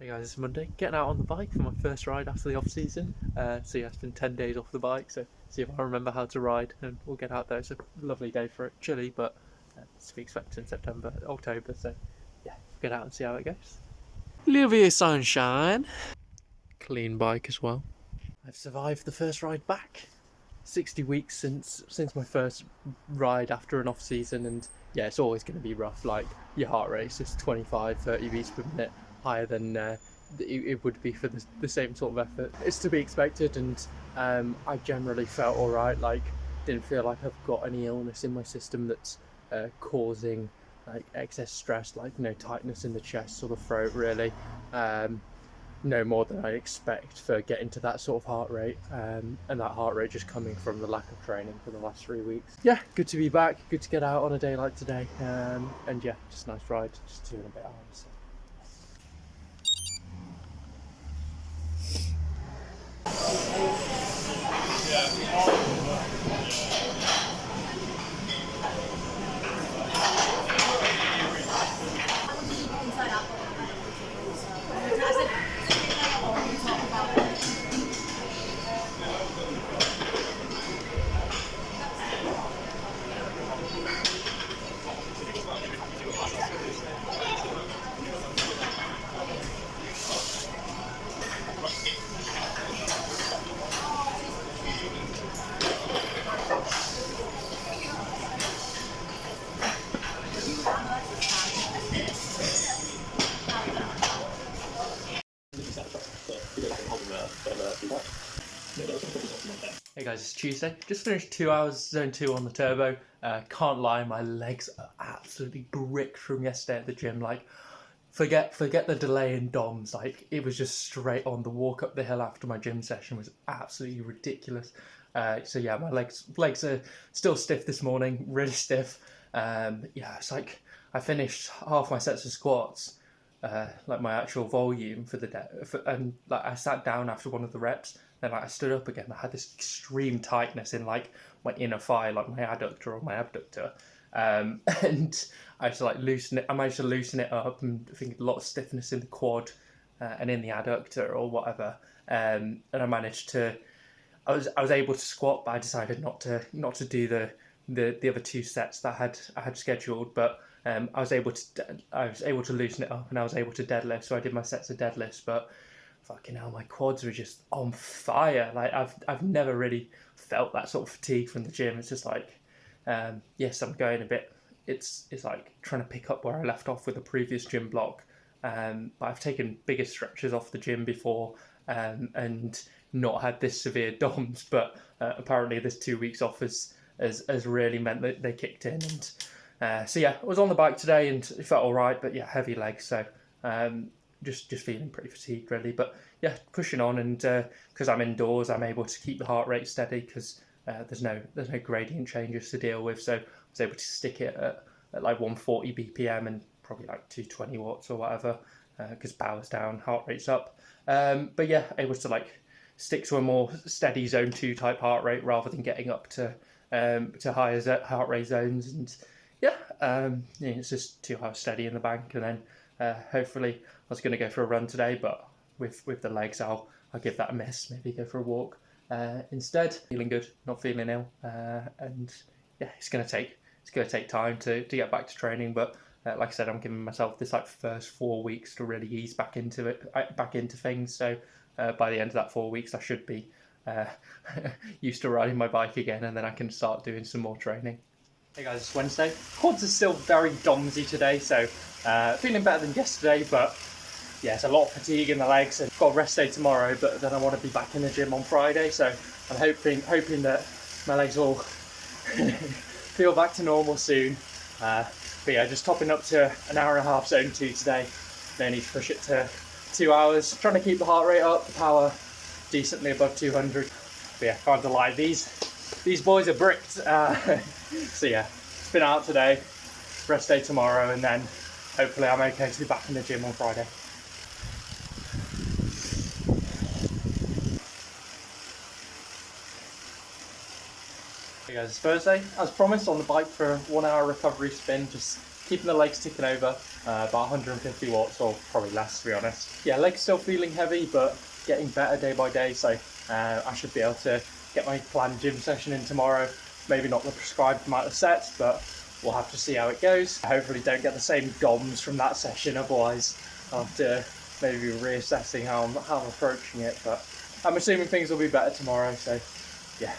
Hey guys, it's Monday. Getting out on the bike for my first ride after the off season. So yeah, it's been 10 days off the bike, so see if I remember how to ride and we'll get out there. It's a lovely day for it. Chilly, but it's to be expected in September, October, so yeah, get out and see how it goes. Little bit of sunshine. Clean bike as well. I've survived the first ride back. 60 weeks since my first ride after an off season, and yeah, it's always going to be rough. Like your heart rate is just 25-30 beats per minute higher than it would be for the same sort of effort. It's to be expected, and I generally felt all right. Like, didn't feel like I've got any illness in my system that's causing like excess stress, like no tightness in the chest or the throat really. No more than I expect for getting to that sort of heart rate, and that heart rate just coming from the lack of training for the last 3 weeks. Yeah, good to be back, good to get out on a day like today, and yeah, just a nice ride, just 2.5 hours. Hey guys, it's Tuesday. Just finished 2 hours zone 2 on the turbo. Can't lie, my legs are absolutely bricked from yesterday at the gym. Like, forget the delay in DOMs. Like, it was just straight on. The walk up the hill after my gym session was absolutely ridiculous. So yeah, my legs are still stiff this morning, really stiff. Yeah, it's like I finished half my sets of squats, like my actual volume for the day, and like I sat down after one of the reps. Then like I stood up again. I had this extreme tightness in like my inner thigh, like my adductor or my abductor, and I had to like loosen it. I managed to loosen it up, and I think a lot of stiffness in the quad and in the adductor or whatever. And I managed to. I was able to squat, but I decided not to do the other 2 sets that I had scheduled. But I was able to loosen it up, and I was able to deadlift. So I did my sets of deadlifts, but fucking hell, my quads were just on fire. Like I've never really felt that sort of fatigue from the gym. It's just like, yes, I'm going a bit. It's like trying to pick up where I left off with the previous gym block. But I've taken bigger stretches off the gym before, and not had this severe DOMs. But apparently, this 2 weeks off has really meant that they kicked in. And so yeah, I was on the bike today and it felt all right. But yeah, heavy legs. So. Just feeling pretty fatigued really, but yeah, pushing on, and because I'm indoors, I'm able to keep the heart rate steady because there's no gradient changes to deal with, so I was able to stick it at like 140 BPM and probably like 220 watts or whatever, because power's down, heart rate's up, but yeah, able to like stick to a more steady zone 2 type heart rate rather than getting up to higher heart rate zones, and yeah, it's just 2 hours steady in the bank, and then hopefully I was going to go for a run today, but with the legs, I'll give that a miss. Maybe go for a walk instead. Feeling good, not feeling ill, and yeah, it's going to take time to get back to training. But like I said, I'm giving myself this like first 4 weeks to really ease back into things. So by the end of that 4 weeks, I should be used to riding my bike again, and then I can start doing some more training. Hey guys, it's Wednesday. Quads are still very domsy today, so feeling better than yesterday, but yeah, it's a lot of fatigue in the legs, and I've got a rest day tomorrow, but then I want to be back in the gym on Friday, so I'm hoping that my legs will feel back to normal soon. But yeah, just topping up to an hour and a half zone 2 today. No need to push it to 2 hours. Trying to keep the heart rate up, the power decently above 200. But yeah, can't lie, these boys are bricked. So yeah, been out today, rest day tomorrow, and then hopefully I'm okay to be back in the gym on Friday. Hey guys, it's Thursday. As promised, on the bike for a 1 hour recovery spin, just keeping the legs ticking over, about 150 watts or probably less to be honest. Yeah, legs still feeling heavy, but getting better day by day, so I should be able to get my planned gym session in tomorrow. Maybe not the prescribed amount of sets, but we'll have to see how it goes. Hopefully don't get the same DOMs from that session, otherwise I'll have to maybe reassessing how I'm approaching it, but I'm assuming things will be better tomorrow, so yeah.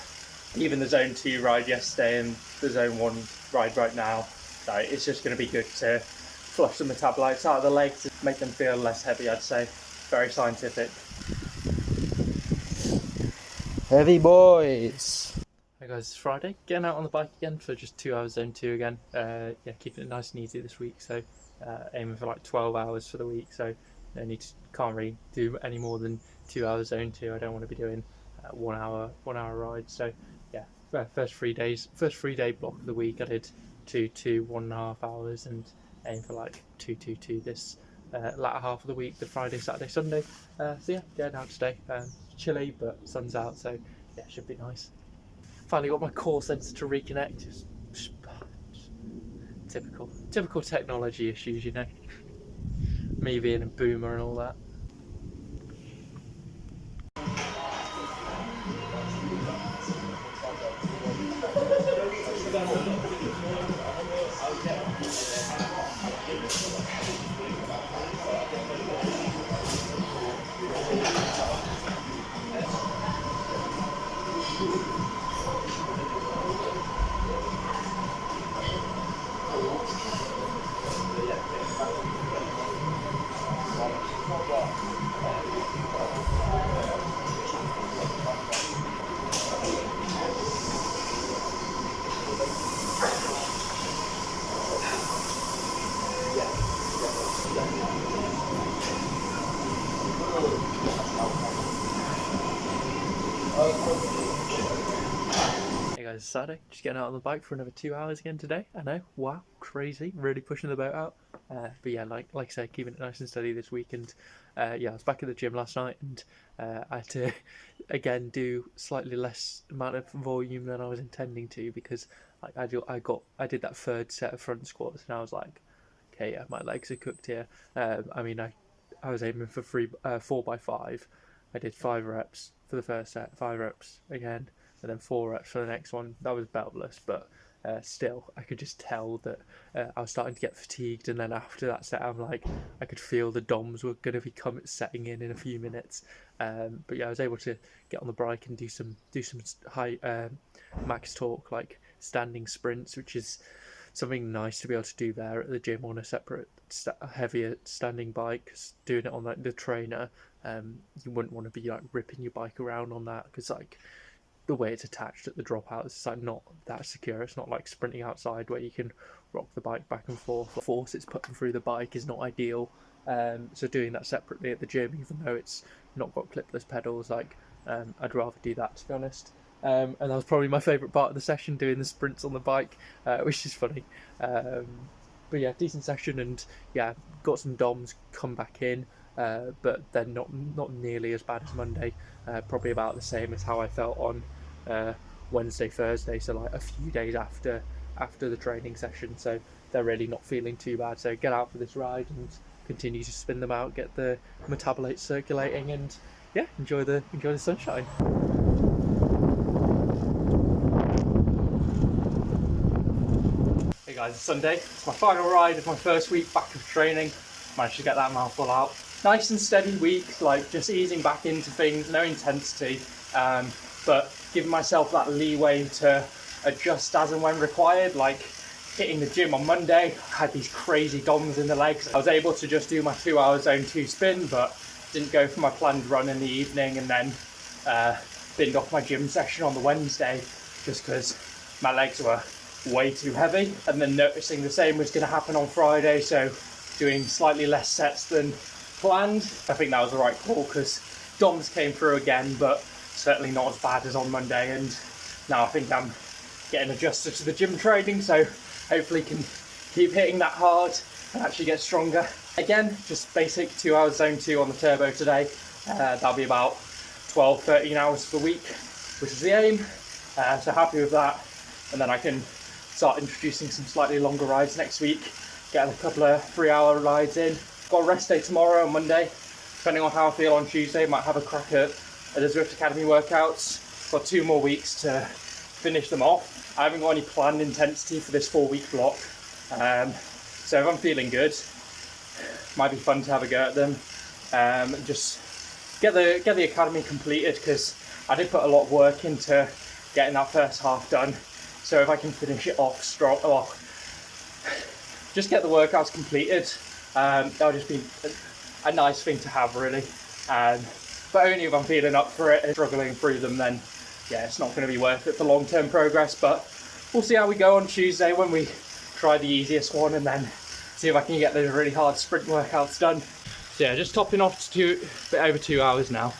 Even the zone 2 ride yesterday and the zone 1 ride right now, it's just going to be good to flush the metabolites out of the legs and make them feel less heavy, I'd say. Very scientific. Heavy boys! Hey guys, it's Friday. Getting out on the bike again for just 2 hours zone 2 again. Yeah, keeping it nice and easy this week, so aiming for like 12 hours for the week, so can't really do any more than 2 hours zone 2. I don't want to be doing 1 hour rides, so yeah, first 3 day block of the week I did 2 1.5 hours, and aim for like 2 this latter half of the week, the Friday, Saturday, Sunday. So yeah, getting out today. Chilly, but sun's out, so yeah, should be nice. Finally got my core sensor to reconnect. Just typical technology issues, you know. Me being a boomer and all that. Hey guys, it's Saturday. Just getting out on the bike for another 2 hours again today. I know, wow, crazy, really pushing the boat out. But yeah, like I said, keeping it nice and steady this week. And yeah, I was back at the gym last night, and I had to again do slightly less amount of volume than I was intending to, because like I did that third set of front squats, and I was like, okay, yeah, my legs are cooked here. I mean, I was aiming for 4x5. I did 5 reps for the first set, 5 reps again, and then 4 reps for the next one. That was beltless, but still, I could just tell that I was starting to get fatigued. And then after that set, I'm like, I could feel the DOMs were going to be setting in a few minutes. But yeah, I was able to get on the bike and do some high max torque, like standing sprints, which is something nice to be able to do there at the gym on a separate heavier standing bike. 'Cause doing it on like the trainer, you wouldn't want to be like ripping your bike around on that, because like the way it's attached at the dropout is like not that secure. It's not like sprinting outside where you can rock the bike back and forth. The force it's putting through the bike is not ideal. So doing that separately at the gym, even though it's not got clipless pedals, like I'd rather do that, to be honest. And that was probably my favourite part of the session, doing the sprints on the bike, which is funny. But yeah, decent session, and yeah, got some DOMs come back in, but they're not nearly as bad as Monday. Probably about the same as how I felt on Wednesday, Thursday, so like a few days after the training session. So they're really not feeling too bad. So get out for this ride and continue to spin them out, get the metabolites circulating, and yeah, enjoy the sunshine. Hey guys, it's Sunday. It's my final ride of my first week back of training. Managed to get that mouthful out. Nice and steady week, like just easing back into things, no intensity, but giving myself that leeway to adjust as and when required. Like hitting the gym on Monday, I had these crazy DOMs in the legs. I was able to just do my 2 hour zone 2 spin, but didn't go for my planned run in the evening, and then binned off my gym session on the Wednesday just because my legs were way too heavy, and then noticing the same was going to happen on Friday, so doing slightly less sets than planned. I think that was the right call, because DOMs came through again, but certainly not as bad as on Monday, and now I think I'm getting adjusted to the gym training, so hopefully can keep hitting that hard and actually get stronger. Again, just basic 2 hours zone 2 on the turbo today. That'll be about 12-13 hours for the week, which is the aim, so happy with that. And then I can start introducing some slightly longer rides next week, get a couple of 3-hour rides in. Got a rest day tomorrow and Monday. Depending on how I feel on Tuesday, might have a crack at the Zwift Academy workouts. Got 2 more weeks to finish them off. I haven't got any planned intensity for this 4-week block. So if I'm feeling good, might be fun to have a go at them. Just get the academy completed, because I did put a lot of work into getting that first half done. So if I can finish it off strong, just get the workouts completed, that'll just be a nice thing to have, really. But only if I'm feeling up for it and struggling through them, then yeah, it's not going to be worth it for long-term progress. But we'll see how we go on Tuesday when we try the easiest one, and then see if I can get those really hard sprint workouts done. So yeah, just topping off to a bit over 2 hours now.